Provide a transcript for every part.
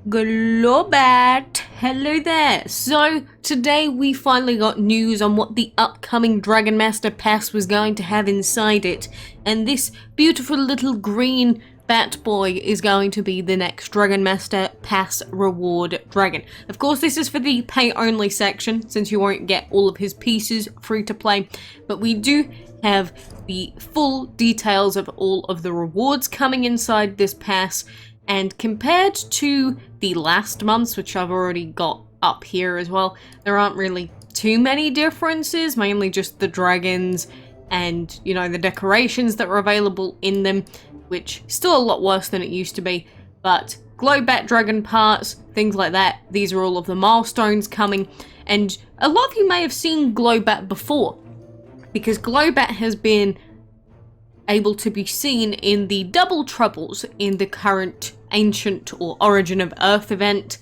GLOWBAT, hello there. So today we finally got news on what the upcoming dragonmaster pass was going to have inside it, and this beautiful little green bat boy is going to be the next dragonmaster pass reward dragon. Of course, this is for the pay only section since you won't get all of his pieces free to play, but we do have the full details of all of the rewards coming inside this pass. And compared to the last months, which I've already got up here as well, there aren't really too many differences, mainly just the dragons and, you know, the decorations that were available in them, which still a lot worse than it used to be. But GLOWBAT dragon parts, things like that, these are all of the milestones coming. And a lot of you may have seen GLOWBAT before, because GLOWBAT has been able to be seen in the double troubles in the current Ancient or Origin of Earth event.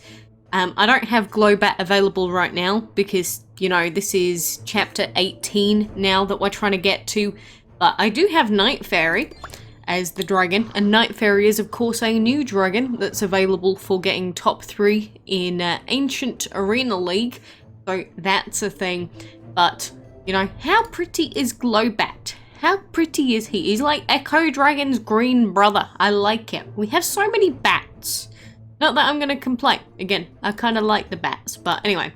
I don't have GLOWBAT available right now because, you know, this is chapter 18 now that we're trying to get to, but I do have Night Fairy as the dragon, and Night Fairy is of course a new dragon that's available for getting top 3 in Ancient Arena League, so that's a thing. But, you know, how pretty is GLOWBAT? How pretty is he? He's like Echo Dragon's green brother. I like him. We have so many bats. Not that I'm going to complain. Again, I kind of like the bats. But anyway,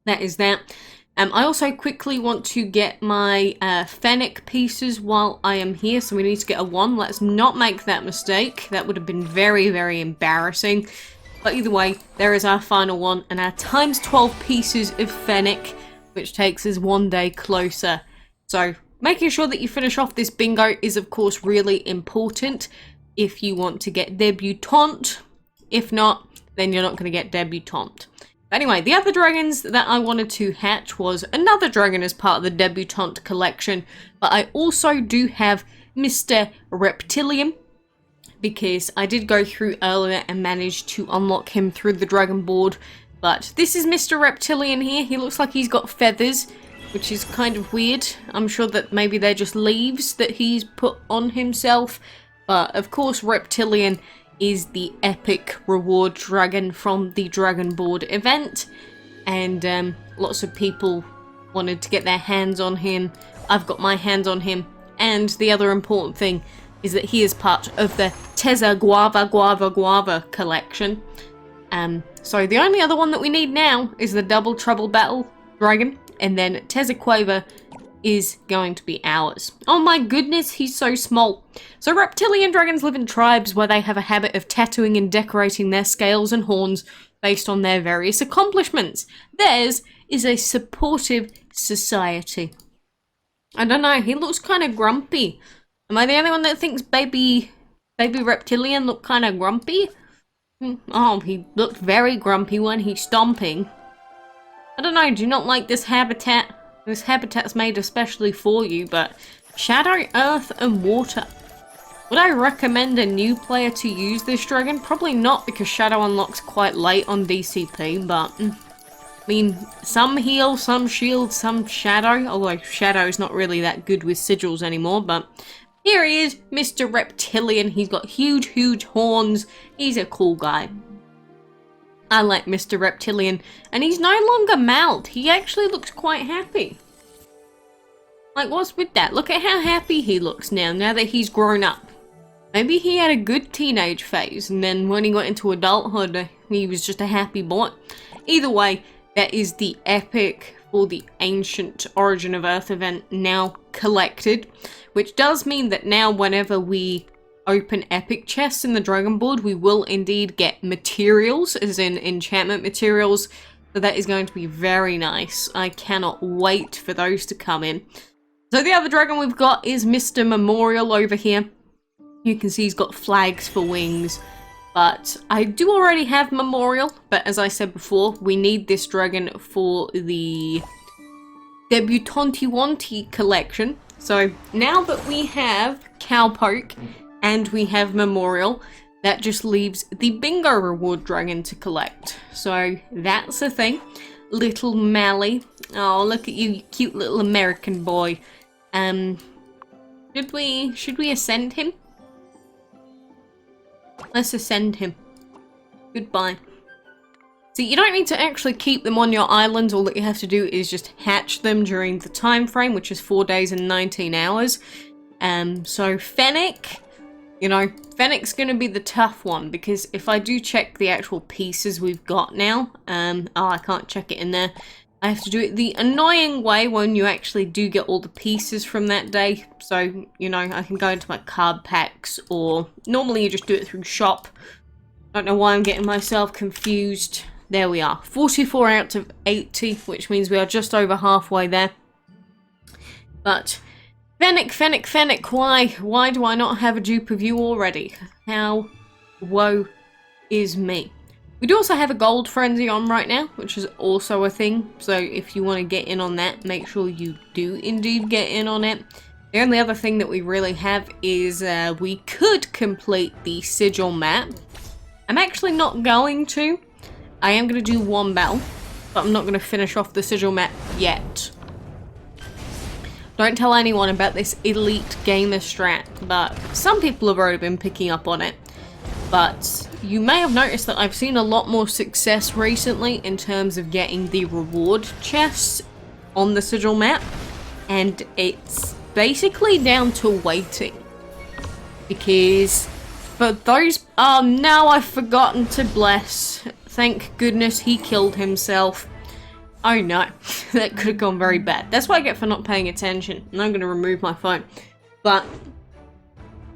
that is that. I also quickly want to get my fennec pieces while I am here. So we need to get a 1. Let's not make that mistake. That would have been very, very embarrassing. But either way, there is our final one. And our times 12 pieces of fennec, which takes us 1 day closer. So making sure that you finish off this bingo is of course really important if you want to get Debutante. If not, then you're not going to get Debutante. But anyway, the other dragons that I wanted to hatch was another dragon as part of the Debutante collection, but I also do have Mr. Reptilian, because I did go through earlier and managed to unlock him through the dragon board. But this is Mr. Reptilian here. He looks like he's got feathers, which is kind of weird. I'm sure that maybe they're just leaves that he's put on himself. But of course, Reptilian is the epic reward dragon from the Dragon Board event. And lots of people wanted to get their hands on him. I've got my hands on him. And the other important thing is that he is part of the Tezacueva collection. So the only other one that we need now is the Double Trouble Battle dragon. And then Tezacueva is going to be ours. Oh my goodness, he's so small. So reptilian dragons live in tribes where they have a habit of tattooing and decorating their scales and horns based on their various accomplishments. Theirs is a supportive society. I don't know, he looks kind of grumpy. Am I the only one that thinks baby reptilian look kind of grumpy? Oh, he looked very grumpy when he's stomping. I don't know, do you not like this habitat? This habitat's made especially for you, but Shadow, Earth, and Water. Would I recommend a new player to use this dragon? Probably not, because Shadow unlocks quite late on DCP, but I mean, some heal, some shield, some Shadow, although Shadow's not really that good with sigils anymore, but here he is, Mr. Reptilian. He's got huge horns. He's a cool guy. I like Mr. Reptilian, and he's no longer mouthed. He actually looks quite happy. Like, what's with that? Look at how happy he looks now that he's grown up. Maybe he had a good teenage phase, and then when he got into adulthood, he was just a happy boy. Either way, that is the epic for the Ancient Origin of Earth event now collected, which does mean that now whenever we open epic chests in the dragon board, we will indeed get materials, as in enchantment materials. So that is going to be very nice. I cannot wait for those to come in. So the other dragon we've got is Mr. Memorial over here. You can see he's got flags for wings, but I do already have Memorial. But as I said before, we need this dragon for the Debutante collection. So now that we have cowpoke and we have Memorial, that just leaves the bingo reward dragon to collect. So that's the thing. Little Mally. Oh, look at you, cute little American boy. Should we ascend him? Let's ascend him. Goodbye. So you don't need to actually keep them on your island. All that you have to do is just hatch them during the time frame, which is 4 days and 19 hours. So fennec, you know, fennec's going to be the tough one, because if I do check the actual pieces we've got now, oh, I can't check it in there. I have to do it the annoying way when you actually do get all the pieces from that day. So, you know, I can go into my card packs, or normally you just do it through shop. Don't know why I'm getting myself confused. There we are, 44 out of 80, which means we are just over halfway there. But fennec, fennec, fennec, why? Why do I not have a dupe of you already? How woe is me. We do also have a gold frenzy on right now, which is also a thing. So if you want to get in on that, make sure you do indeed get in on it. The only other thing that we really have is we could complete the sigil map. I'm actually not going to. I am going to do one battle, but I'm not going to finish off the sigil map yet. Don't tell anyone about this elite gamer strat, but some people have already been picking up on it. But you may have noticed that I've seen a lot more success recently in terms of getting the reward chests on the sigil map, and it's basically down to waiting. Because for those... Oh, now I've forgotten to bless. Thank goodness he killed himself. Oh no, that could have gone very bad. That's what I get for not paying attention. And I'm going to remove my phone. But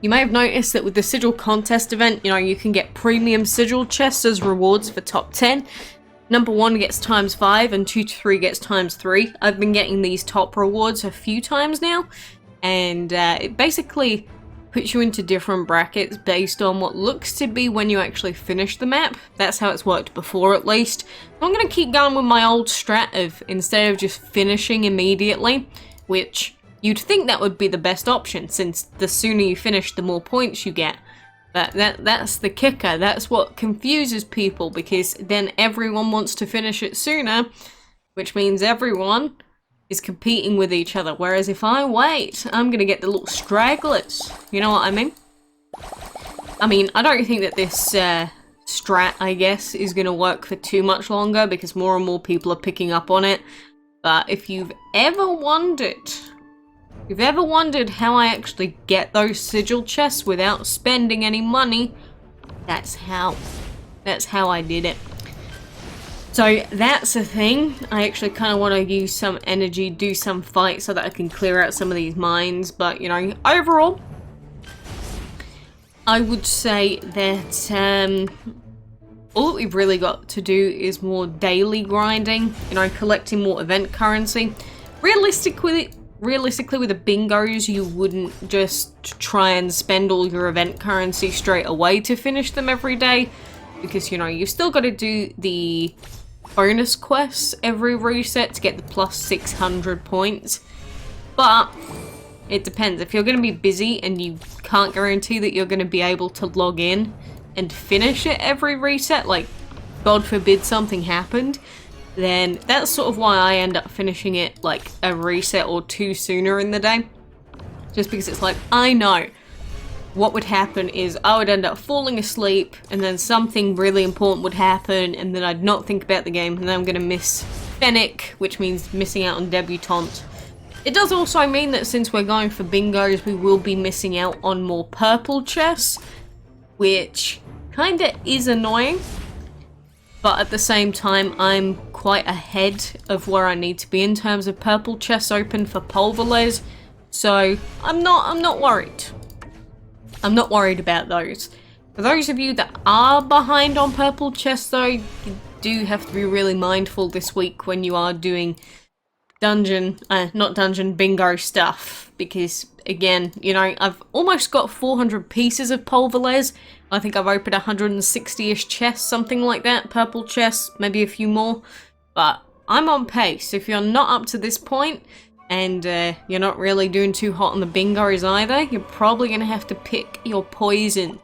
you may have noticed that with the sigil contest event, you know, you can get premium sigil chests as rewards for top 10. Number 1 gets ×5 and 2 to 3 gets ×3. I've been getting these top rewards a few times now. And it basically puts you into different brackets based on what looks to be when you actually finish the map. That's how it's worked before, at least. I'm going to keep going with my old strat of, instead of just finishing immediately, which you'd think that would be the best option, since the sooner you finish, the more points you get. But that's the kicker. That's what confuses people, because then everyone wants to finish it sooner, which means everyone is competing with each other. Whereas if I wait, I'm gonna get the little stragglers. You know what I mean? I mean, I don't think that this strat, I guess, is gonna work for too much longer, because more and more people are picking up on it. But if you've ever wondered how I actually get those sigil chests without spending any money, that's how I did it. So that's a thing. I actually kind of want to use some energy, do some fight so that I can clear out some of these mines. But, you know, overall, I would say that all that we've really got to do is more daily grinding, you know, collecting more event currency. Realistically with the bingos, you wouldn't just try and spend all your event currency straight away to finish them every day. Because, you know, you've still got to do the bonus quests every reset to get the plus 600 points. But it depends. If you're going to be busy and you can't guarantee that you're going to be able to log in and finish it every reset, like God forbid something happened, then that's sort of why I end up finishing it like a reset or two sooner in the day. Just because it's like, I know what would happen is I would end up falling asleep, and then something really important would happen, and then I'd not think about the game, and then I'm going to miss fennec, which means missing out on Debutante. It does also mean that since we're going for bingos, we will be missing out on more purple chests, which kinda is annoying. But at the same time, I'm quite ahead of where I need to be in terms of purple chests open for pulverless, so I'm not worried. I'm not worried about those. For those of you that are behind on purple chests though, you do have to be really mindful this week when you are doing not dungeon, bingo stuff. Because, again, you know, I've almost got 400 pieces of pulverless. I think I've opened 160-ish chests, something like that. Purple chests, maybe a few more. But I'm on pace. If you're not up to this point, and you're not really doing too hot on the bingos either, you're probably going to have to pick your poison.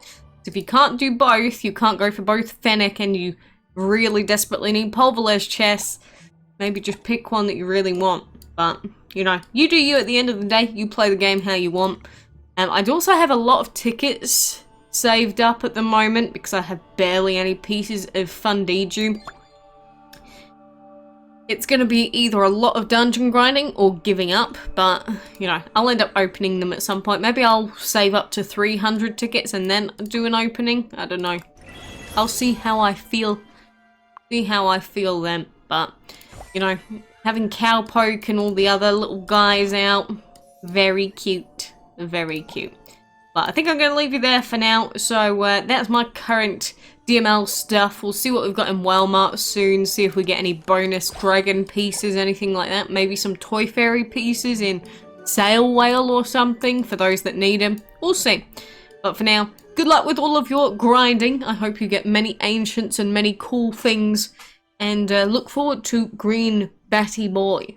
If you can't do both, you can't go for both fennec, and you really desperately need pulverless chests, maybe just pick one that you really want. But, you know, you do you at the end of the day. You play the game how you want. I do also have a lot of tickets saved up at the moment because I have barely any pieces of Fundiju. It's going to be either a lot of dungeon grinding or giving up, but, you know, I'll end up opening them at some point. Maybe I'll save up to 300 tickets and then do an opening. I don't know. I'll see how I feel. See how I feel then. But, you know, having cowpoke and all the other little guys out, very cute. Very cute. But I think I'm going to leave you there for now. So that's my current DML stuff. We'll see what we've got in Walmart soon. See if we get any bonus dragon pieces, anything like that. Maybe some toy fairy pieces in Sail Whale or something for those that need them. We'll see. But for now, good luck with all of your grinding. I hope you get many ancients and many cool things. And look forward to Green Batty Boy.